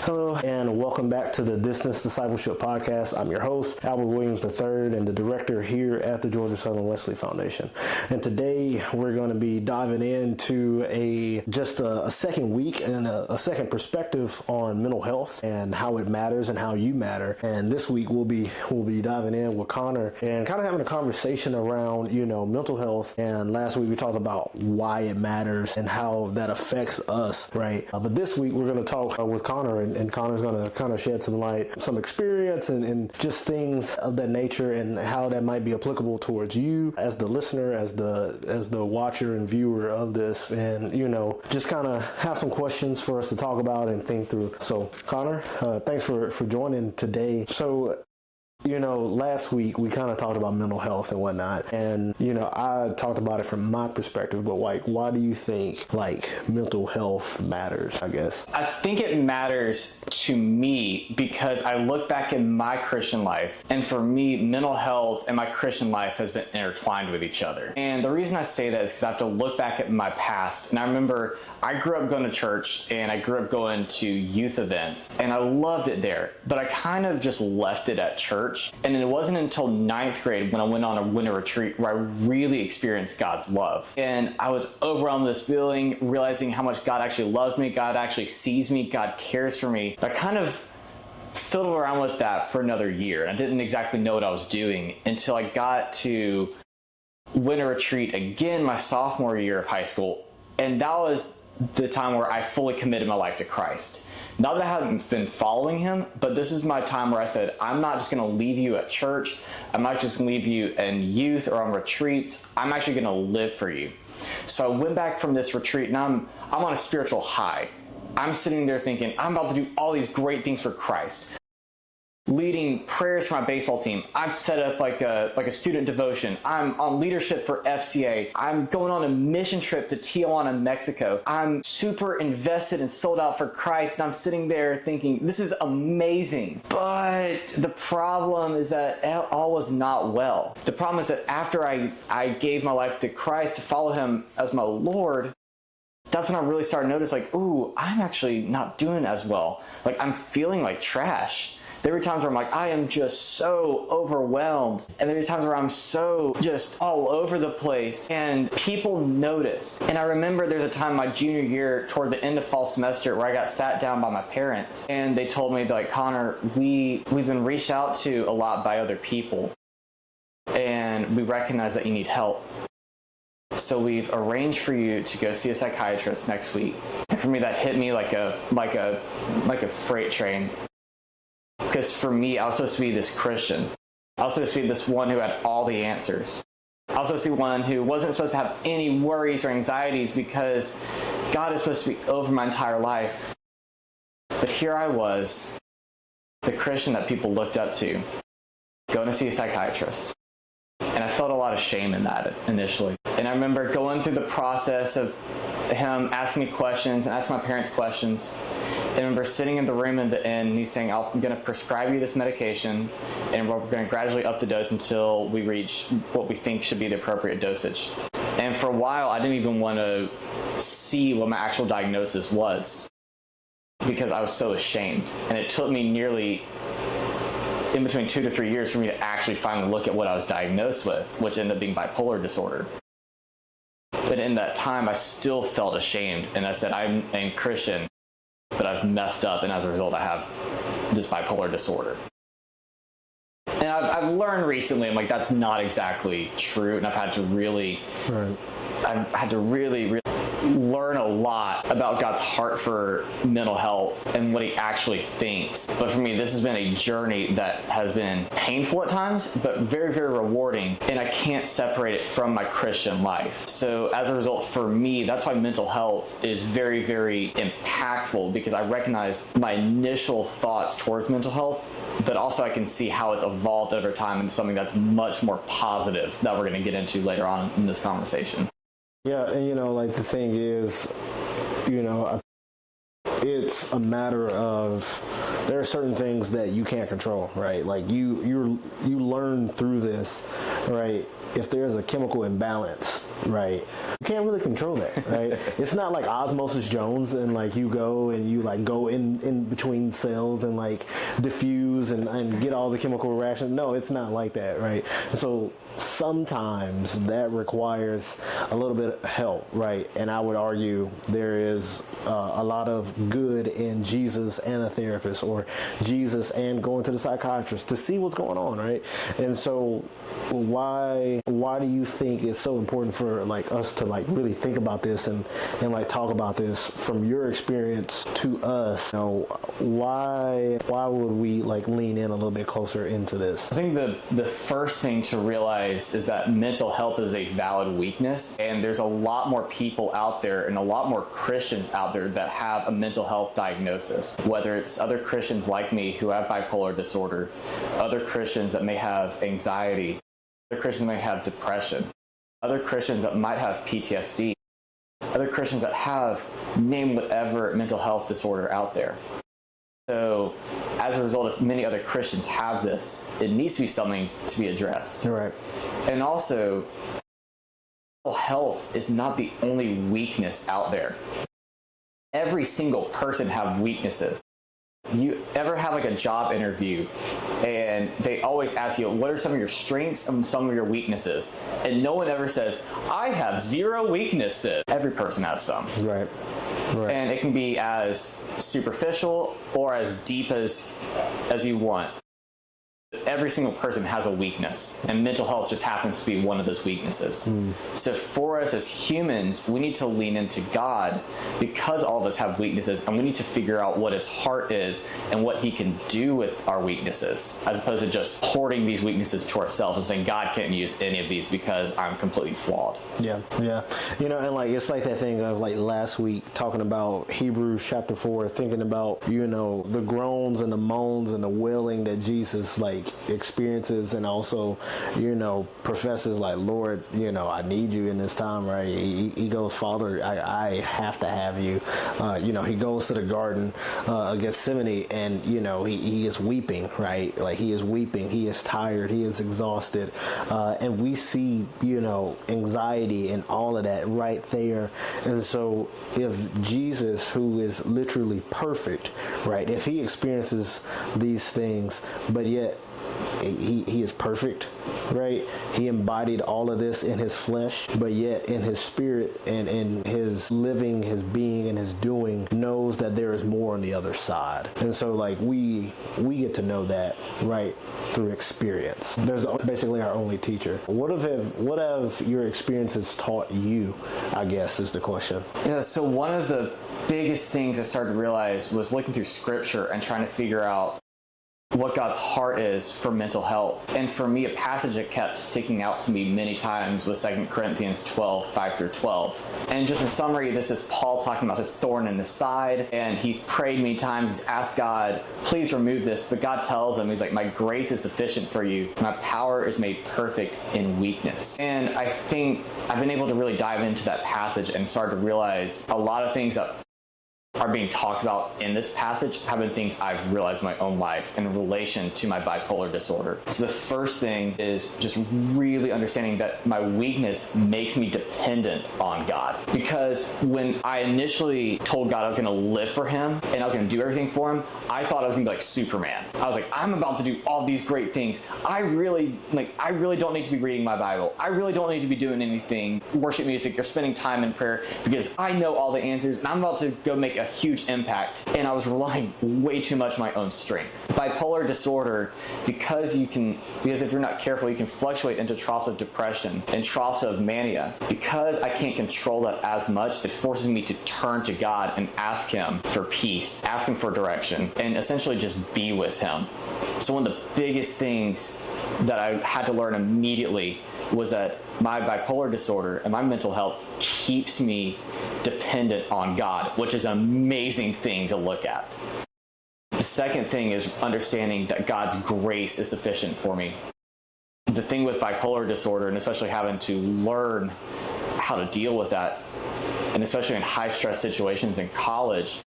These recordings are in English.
Hello, and welcome back to the Distance Discipleship Podcast. I'm your host, Albert Williams III, and the director here at the Georgia Southern Wesley Foundation. And today we're going to be diving into a second week and a second perspective on mental health and how it matters and how you matter. And this week we'll be diving in with Connor and kind of having a conversation around, mental health. And last week we talked about why it matters and how that affects us, right? But this week we're going to talk with Connor, and Connor's going to kind of shed some light, some experience and just things of that nature and how that might be applicable towards you as the listener, as the watcher and viewer of this, and just kind of have some questions for us to talk about and think through. So Connor, thanks for joining today. So last week we kind of talked about mental health and whatnot, and I talked about it from my perspective, but why do you think mental health matters? I guess I think it matters to me because I look back in my Christian life, and for me, mental health and my Christian life has been intertwined with each other. And the reason I say that is because I have to look back at my past, and I remember I grew up going to church and I grew up going to youth events, and I loved it there, but I kind of just left it at church. And it wasn't until 9th grade when I went on a winter retreat where I really experienced God's love. And I was overwhelmed with this feeling, realizing how much God actually loves me, God actually sees me, God cares for me. But I kind of fiddled around with that for another year. I didn't exactly know what I was doing until I got to winter retreat again my sophomore year of high school. And that was the time where I fully committed my life to Christ. Not that I haven't been following him, but this is my time where I said, I'm not just going to leave you at church. I'm not just going to leave you in youth or on retreats. I'm actually going to live for you. So I went back from this retreat, and I'm on a spiritual high. I'm sitting there thinking, I'm about to do all these great things for Christ. Leading prayers for my baseball team. I've set up like a student devotion. I'm on leadership for FCA. I'm going on a mission trip to Tijuana, Mexico. I'm super invested and sold out for Christ, and I'm sitting there thinking, this is amazing. But the problem is that all was not well. The problem is that after I gave my life to Christ to follow him as my Lord, that's when I really started to notice, ooh, I'm actually not doing as well. I'm feeling like trash. There were times where I'm I am just so overwhelmed. And there were times where I'm so just all over the place. And people noticed. And I remember there's a time my junior year, toward the end of fall semester, where I got sat down by my parents. And they told me, Connor, we've been reached out to a lot by other people. And we recognize that you need help. So we've arranged for you to go see a psychiatrist next week. And for me, that hit me like a freight train. Because for me, I was supposed to be this Christian. I was supposed to be this one who had all the answers. I was supposed to be one who wasn't supposed to have any worries or anxieties because God is supposed to be over my entire life. But here I was, the Christian that people looked up to, going to see a psychiatrist. And I felt a lot of shame in that initially. And I remember going through the process of him asking me questions and asking my parents questions. I remember sitting in the room at the end, and he's saying, I'm going to prescribe you this medication, and we're going to gradually up the dose until we reach what we think should be the appropriate dosage. And for a while, I didn't even want to see what my actual diagnosis was because I was so ashamed. And it took me nearly in between 2 to 3 years for me to actually finally look at what I was diagnosed with, which ended up being bipolar disorder. But in that time, I still felt ashamed, and I said, I'm a Christian, but I've messed up, and as a result, I have this bipolar disorder. And I've learned recently, that's not exactly true, and I've had to really learn a lot about God's heart for mental health and what he actually thinks. But for me, this has been a journey that has been painful at times, but very, very rewarding, and I can't separate it from my Christian life. So as a result, for me, that's why mental health is very, very impactful, because I recognize my initial thoughts towards mental health, but also I can see how it's evolved over time into something that's much more positive that we're going to get into later on in this conversation. Yeah, and the thing is, it's a matter of there are certain things that you can't control, right? You learn through this, right? If there's a chemical imbalance Right. You can't really control that, right? It's not like Osmosis Jones and like you go and you like go in between cells and like diffuse and get all the chemical reactions. No, it's not like that, right? So sometimes that requires a little bit of help, right? And I would argue there is a lot of good in Jesus and a therapist, or Jesus and going to the psychiatrist to see what's going on, right? And so why do you think it's so important for like us to like really think about this and like talk about this from your experience to us? You know, why would we like lean in a little bit closer into this? I think the first thing to realize is that mental health is a valid weakness, and there's a lot more people out there and a lot more Christians out there that have a mental health diagnosis, whether it's other Christians like me who have bipolar disorder, other Christians that may have anxiety, other Christians may have depression, other Christians that might have PTSD, other Christians that have name whatever mental health disorder out there. So as a result, if many other Christians have this, it needs to be something to be addressed. Right. And also, mental health is not the only weakness out there. Every single person have weaknesses. You ever have like a job interview and they always ask you, what are some of your strengths and some of your weaknesses? And no one ever says, I have 0 weaknesses. Every person has some. Right. Right. And it can be as superficial or as deep as you want. Every single person has a weakness, and mental health just happens to be one of those weaknesses. So for us as humans, we need to lean into God because all of us have weaknesses, and we need to figure out what his heart is and what he can do with our weaknesses, as opposed to just hoarding these weaknesses to ourselves and saying, God can't use any of these because I'm completely flawed. Yeah. You know, and like, it's like that thing of like last week talking about Hebrews chapter 4, thinking about, you know, the groans and the moans and the wailing that Jesus like experiences, and also, you know, professes like, Lord, you know, I need you in this time, right? He goes, Father, I have to have you. You know, he goes to the garden of Gethsemane, and, you know, he is weeping, right? Like, he is weeping, he is tired, he is exhausted. And we see, you know, anxiety and all of that right there. And so if Jesus, who is literally perfect, right, if he experiences these things, but yet he is perfect, right? He embodied all of this in his flesh, but yet in his spirit and in his living, his being, and his doing, knows that there is more on the other side. And so like we get to know that, right, through experience. There's basically our only teacher. What have your experiences taught you, I guess, is the question. Yeah, so one of the biggest things I started to realize was looking through scripture and trying to figure out what God's heart is for mental health. And for me, a passage that kept sticking out to me many times was 2 Corinthians 12, 5-12. And just in summary, this is Paul talking about his thorn in his side, and he's prayed many times, he's asked God, please remove this, but God tells him, he's like, my grace is sufficient for you. My power is made perfect in weakness. And I think I've been able to really dive into that passage and start to realize a lot of things that are being talked about in this passage have been things I've realized in my own life in relation to my bipolar disorder. So the first thing is just really understanding that my weakness makes me dependent on God. Because when I initially told God I was going to live for him and I was going to do everything for him, I thought I was going to be like Superman. I was like, I'm about to do all these great things. I really don't need to be reading my Bible. I really don't need to be doing anything, worship music, or spending time in prayer, because I know all the answers and I'm about to go make a huge impact. And I was relying way too much on my own strength. Bipolar disorder, because if you're not careful, you can fluctuate into troughs of depression and troughs of mania. Because I can't control that as much, it forces me to turn to God and ask him for peace, ask him for direction, and essentially just be with him. So one of the biggest things that I had to learn immediately was that my bipolar disorder and my mental health keeps me dependent on God, which is an amazing thing to look at. The second thing is understanding that God's grace is sufficient for me. The thing with bipolar disorder, and especially having to learn how to deal with that, and especially in high stress situations in college,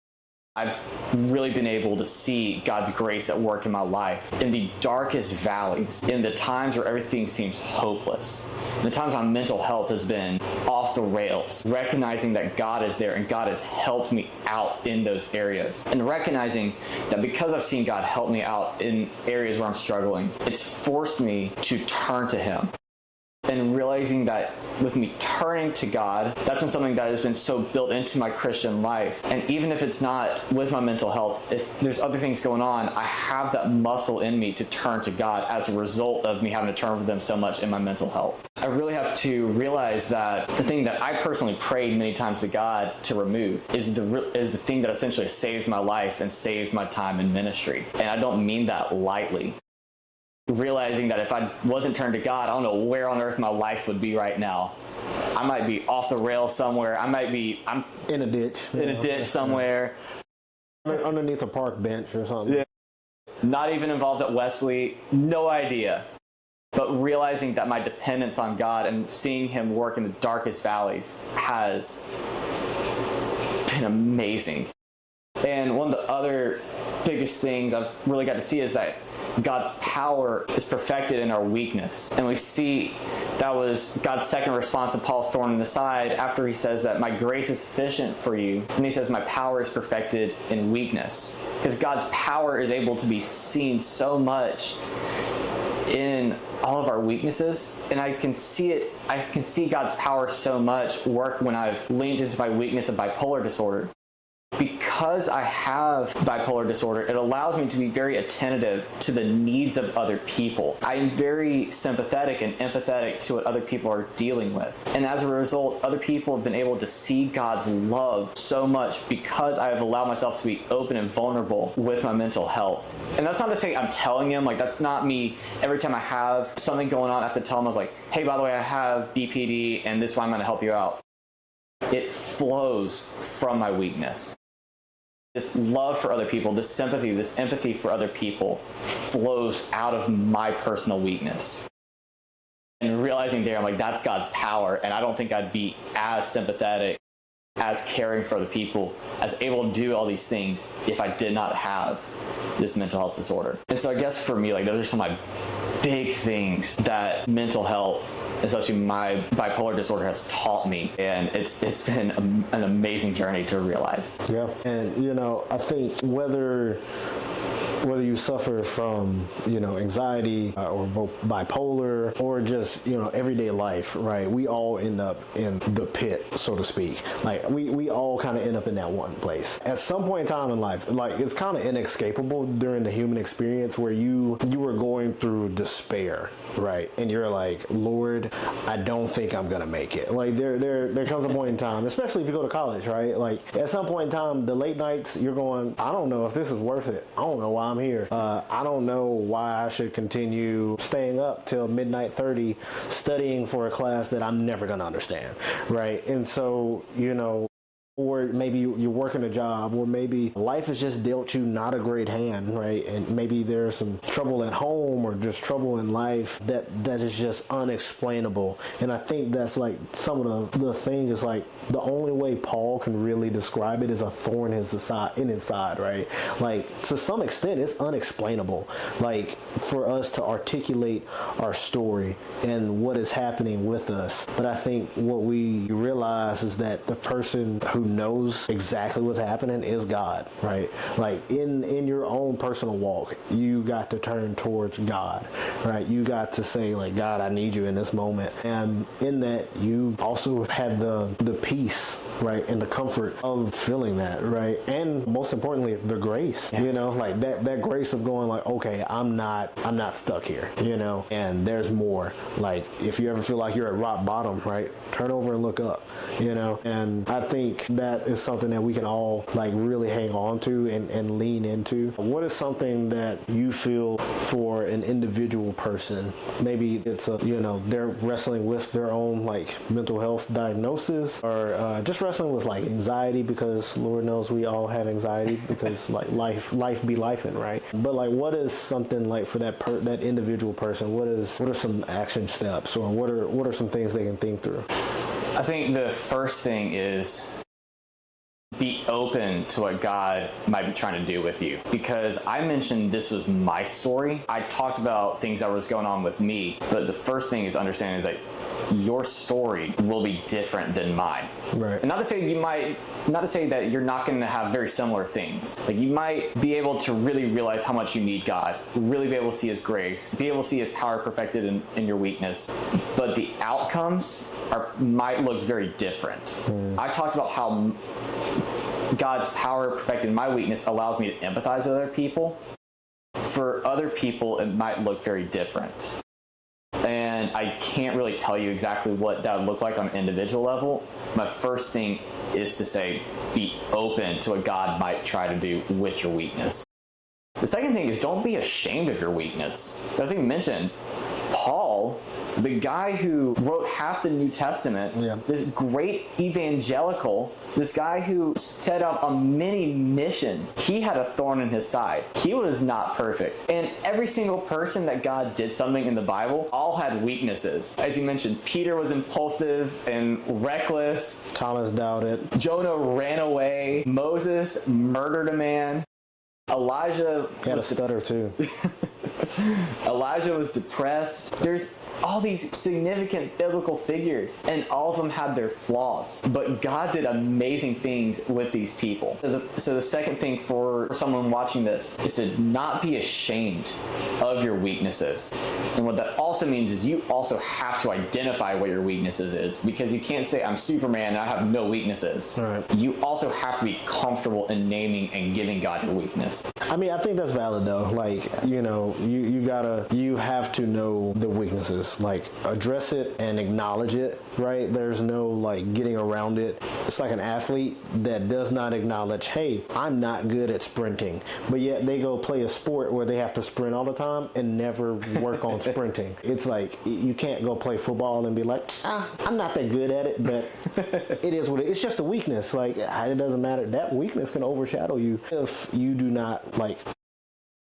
I've really been able to see God's grace at work in my life in the darkest valleys, in the times where everything seems hopeless, in the times my mental health has been off the rails, recognizing that God is there and God has helped me out in those areas, and recognizing that because I've seen God help me out in areas where I'm struggling, it's forced me to turn to Him. And realizing that with me turning to God, that's been something that has been so built into my Christian life. And even if it's not with my mental health, if there's other things going on, I have that muscle in me to turn to God as a result of me having to turn to them so much in my mental health. I really have to realize that the thing that I personally prayed many times to God to remove is the thing that essentially saved my life and saved my time in ministry. And I don't mean that lightly. Realizing that if I wasn't turned to God, I don't know where on earth my life would be right now. I might be off the rails somewhere. I'm in a ditch. In a ditch somewhere. Underneath a park bench or something. Yeah. Not even involved at Wesley. No idea. But realizing that my dependence on God and seeing Him work in the darkest valleys has been amazing. And one of the other biggest things I've really got to see is that God's power is perfected in our weakness. And we see that was God's second response to Paul's thorn in the side after he says that my grace is sufficient for you. And he says my power is perfected in weakness. Because God's power is able to be seen so much in all of our weaknesses. And I can see God's power so much work when I've leaned into my weakness of bipolar disorder. Because I have bipolar disorder, it allows me to be very attentive to the needs of other people. I'm very sympathetic and empathetic to what other people are dealing with. And as a result, other people have been able to see God's love so much because I have allowed myself to be open and vulnerable with my mental health. And that's not to say I'm telling him, like, that's not me. Every time I have something going on, I have to tell him, I was like, hey, by the way, I have BPD and this is why I'm going to help you out. It flows from my weakness. This love for other people, this sympathy, this empathy for other people flows out of my personal weakness. And realizing there, I'm like, that's God's power. And I don't think I'd be as sympathetic, as caring for other people, as able to do all these things if I did not have this mental health disorder. And so I guess for me, like, those are some of my big things that mental health, especially my bipolar disorder, has taught me. And it's been an amazing journey to realize. Yeah. And, I think whether you suffer from, anxiety or bipolar or just, everyday life, right? We all end up in the pit, so to speak. Like we all kind of end up in that one place. At some point in time in life, like it's kind of inescapable during the human experience where you were going through despair, right? And you're like, Lord, I don't think I'm going to make it. Like there comes a point in time, especially if you go to college, right? Like at some point in time, the late nights, you're going, I don't know if this is worth it. I don't know why I'm here. I don't know why I should continue staying up till midnight 30 studying for a class that I'm never going to understand, right? And so, or maybe you're working a job, or maybe life has just dealt you not a great hand, right? And maybe there's some trouble at home or just trouble in life that is just unexplainable. And I think that's like some of the thing is like the only way Paul can really describe it is a thorn in his side, right? Like to some extent it's unexplainable, like for us to articulate our story and what is happening with us. But I think what we realize is that the person who knows exactly what's happening is God, right? Like in your own personal walk, you got to turn towards God, right? You got to say like, God, I need you in this moment. And in that, you also have the peace, right? And the comfort of feeling that, right? And most importantly, the grace, like that grace of going like, okay, I'm not stuck here, and there's more. Like if you ever feel like you're at rock bottom, right? Turn over and look up, and I think that is something that we can all like really hang on to and lean into. What is something that you feel for an individual person? Maybe it's they're wrestling with their own like mental health diagnosis, or just wrestling with like anxiety, because Lord knows we all have anxiety because like life be lifing, right? But like, what is something like for that individual person? What are some action steps, or what are some things they can think through? I think the first thing is Be open to what God might be trying to do with you. Because I mentioned this was my story. I talked about things that was going on with me, but the first thing is understanding is that your story will be different than mine. Right. And not to say that you're not going to have very similar things. Like, you might be able to really realize how much you need God, really be able to see His grace, be able to see His power perfected in your weakness. But the outcomes might look very different. I talked about how God's power perfected in my weakness allows me to empathize with other people. For other people, it might look very different. And I can't really tell you exactly what that would look like on an individual level. My first thing is to say, be open to what God might try to do with your weakness. The second thing is, don't be ashamed of your weakness. As I mentioned, Paul, the guy who wrote half the New Testament, this great evangelical, this guy who set out on many missions, he had a thorn in his side. He was not perfect. And every single person that God did something in the Bible all had weaknesses. As you mentioned, Peter was impulsive and reckless. Thomas doubted. Jonah ran away. Moses murdered a man. Elijah had a stutter too. Elijah was depressed. There's all these significant biblical figures, and all of them had their flaws. But God did amazing things with these people. So the second thing for someone watching this is to not be ashamed of your weaknesses. And what that also means is you also have to identify what your weaknesses is, because you can't say, I'm Superman and I have no weaknesses. Right. You also have to be comfortable in naming and giving God your weakness. I mean, I think that's valid though. Like, you have to know the weaknesses, like address it and acknowledge it, right? There's no like getting around it. It's like an athlete that does not acknowledge, hey, I'm not good at sprinting, but yet they go play a sport where they have to sprint all the time and never work on sprinting. It's like, you can't go play football and be like, I'm not that good at it, but it is what it is. It's just a weakness. Like, it doesn't matter. That weakness can overshadow you if you do not like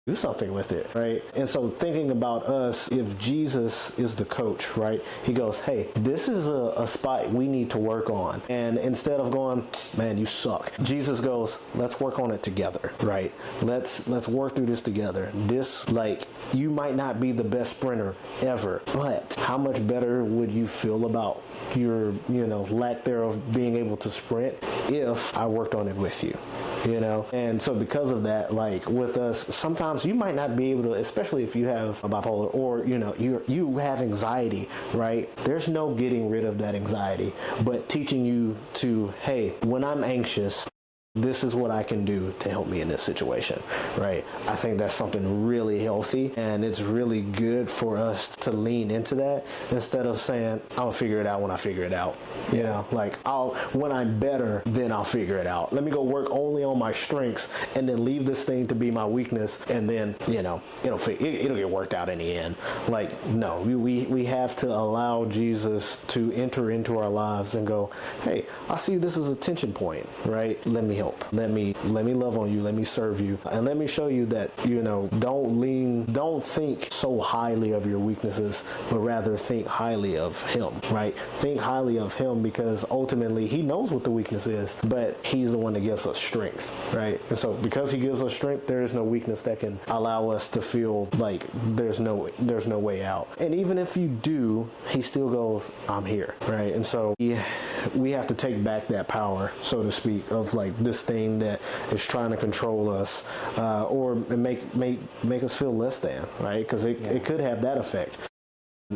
do something with it, right? And so thinking about us, if Jesus is the coach, right? He goes, hey, this is a spot we need to work on. And instead of going, man, you suck, Jesus goes, let's work on it together, right? Let's work through this together. This, like, you might not be the best sprinter ever, but how much better would you feel about your, lack thereof being able to sprint if I worked on it with you? And so because of that, like with us, sometimes you might not be able to, especially if you have a bipolar or, you have anxiety, right? There's no getting rid of that anxiety, but teaching you to, hey, when I'm anxious, this is what I can do to help me in this situation, right? I think that's something really healthy, and it's really good for us to lean into that instead of saying, I'll figure it out when I figure it out. When I'm better, then I'll figure it out. Let me go work only on my strengths and then leave this thing to be my weakness, and then, it'll get worked out in the end. Like, no, we have to allow Jesus to enter into our lives and go, hey, I see this as a tension point, right? Let me help. Let me love on you. Let me serve you. And let me show you that, don't think so highly of your weaknesses, but rather think highly of Him, right? Think highly of Him, because ultimately He knows what the weakness is, but He's the one that gives us strength, right? And so because He gives us strength, there is no weakness that can allow us to feel like there's no way out. And even if you do, He still goes, I'm here, right? And so we have to take back that power, so to speak, of like this thing that is trying to control us, or make us feel less than, right? Because it could have that effect.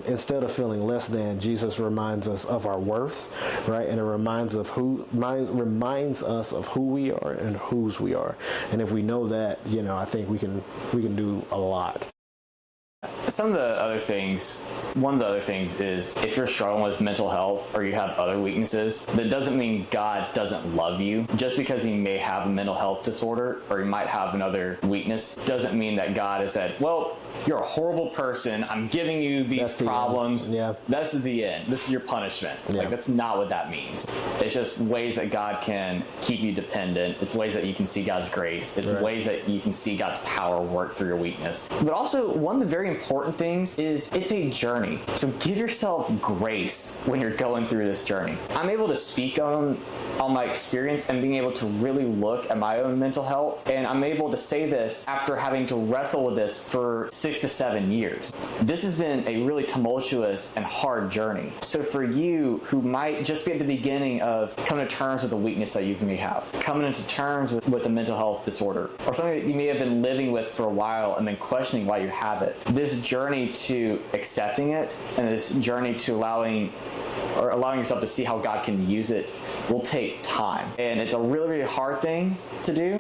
Instead of feeling less than, Jesus reminds us of our worth, right? And it reminds us of who we are and whose we are. And if we know that, I think we can do a lot. One of the other things is, if you're struggling with mental health or you have other weaknesses, that doesn't mean God doesn't love you. Just because you may have a mental health disorder or you might have another weakness doesn't mean that God has said, well, you're a horrible person, I'm giving you these problems. That's the end. This is your punishment. Like, that's not what that means. It's just ways that God can keep you dependent. It's ways that you can see God's grace. It's ways that you can see God's power work through your weakness. But also, one of the very important important things is it's a journey. So give yourself grace when you're going through this journey. I'm able to speak on my experience and being able to really look at my own mental health. And I'm able to say this after having to wrestle with this for 6 to 7 years. This has been a really tumultuous and hard journey. So for you who might just be at the beginning of coming to terms with the weakness that you may have, coming into terms with a mental health disorder, or something that you may have been living with for a while and then questioning why you have it, this journey to accepting it and this journey to allowing yourself to see how God can use it will take time. And it's a really, really hard thing to do,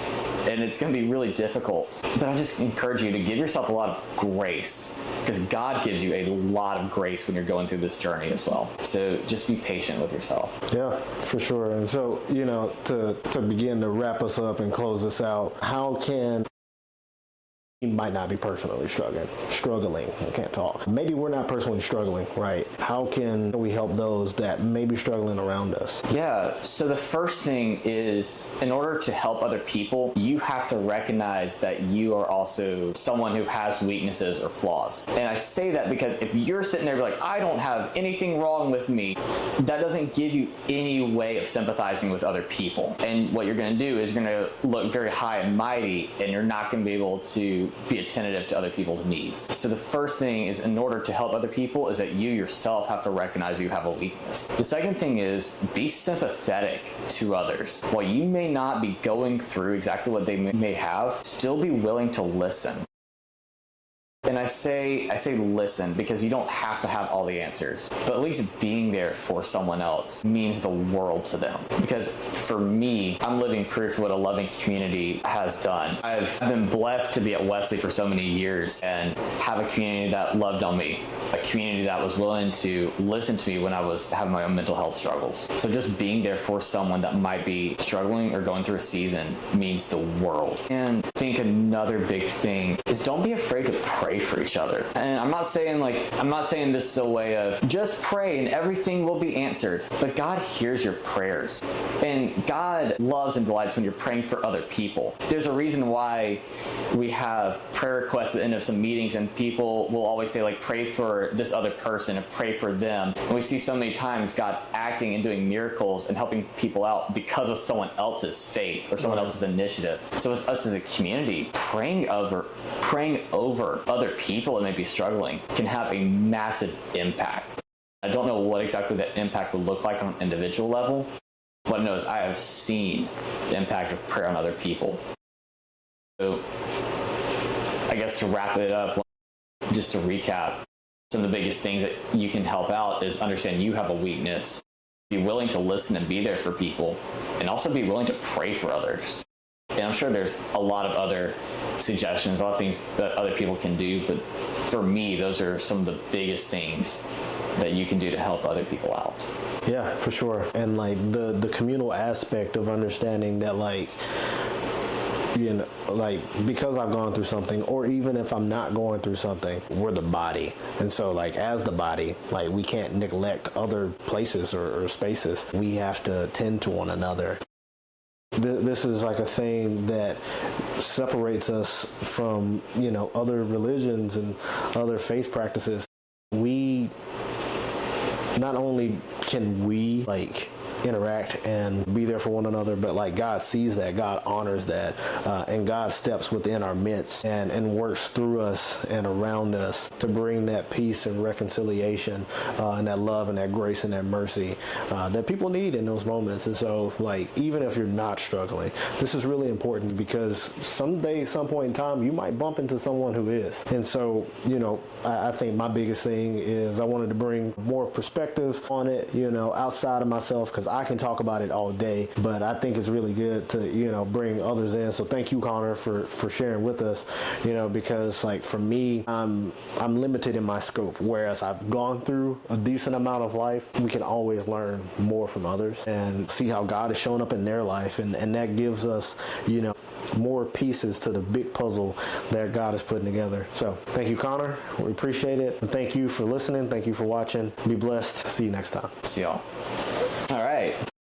and it's going to be really difficult. But I just encourage you to give yourself a lot of grace, because God gives you a lot of grace when you're going through this journey as well. So just be patient with yourself. Yeah, for sure. And so, to begin to wrap us up and close this out, how can you might not be personally struggling. I can't talk. Maybe we're not personally struggling, right? How can we help those that may be struggling around us? Yeah, so the first thing is, in order to help other people, you have to recognize that you are also someone who has weaknesses or flaws. And I say that because if you're sitting there like, I don't have anything wrong with me, that doesn't give you any way of sympathizing with other people. And what you're going to do is you're going to look very high and mighty, and you're not going to be able to be attentive to other people's needs. So the first thing is, in order to help other people, is that you yourself have to recognize you have a weakness. The second thing is, be sympathetic to others. While you may not be going through exactly what they may have, still be willing to listen. And I say listen because you don't have to have all the answers, but at least being there for someone else means the world to them. Because for me, I'm living proof of what a loving community has done. I've been blessed to be at Wesley for so many years and have a community that loved on me, a community that was willing to listen to me when I was having my own mental health struggles. So just being there for someone that might be struggling or going through a season means the world. And I think another big thing is, don't be afraid to pray for each other. And I'm not saying this is a way of just pray and everything will be answered, but God hears your prayers, and God loves and delights when you're praying for other people. There's a reason why we have prayer requests at the end of some meetings, and people will always say, like, pray for this other person and pray for them. And we see so many times God acting and doing miracles and helping people out because of someone else's faith or someone else's initiative. So it's us as a community praying over other people that may be struggling can have a massive impact. I don't know what exactly that impact would look like on an individual level, but I know is I have seen the impact of prayer on other people. So I guess to wrap it up, just to recap, some of the biggest things that you can help out is understand you have a weakness, be willing to listen and be there for people, and also be willing to pray for others. And I'm sure there's a lot of other suggestions, a lot of things that other people can do, but for me, those are some of the biggest things that you can do to help other people out. Yeah, for sure. And like the communal aspect of understanding that, like, because I've gone through something, or even if I'm not going through something, we're the body. And so, like, as the body, like, we can't neglect other places or spaces. We have to tend to one another. This is like a thing that separates us from, other religions and other faith practices. We, not only can we, like, interact and be there for one another, but like God sees that, God honors that, and God steps within our midst and works through us and around us to bring that peace and reconciliation and that love and that grace and that mercy that people need in those moments. And so, like, even if you're not struggling, this is really important, because someday, some point in time, you might bump into someone who is. And so, I think my biggest thing is I wanted to bring more perspective on it, outside of myself, because I can talk about it all day, but I think it's really good to, bring others in. So thank you, Connor, for sharing with us, because, like, for me, I'm limited in my scope, whereas I've gone through a decent amount of life. We can always learn more from others and see how God has shown up in their life. And that gives us, more pieces to the big puzzle that God is putting together. So thank you, Connor. We appreciate it. And thank you for listening. Thank you for watching. Be blessed. See you next time. See y'all. All right.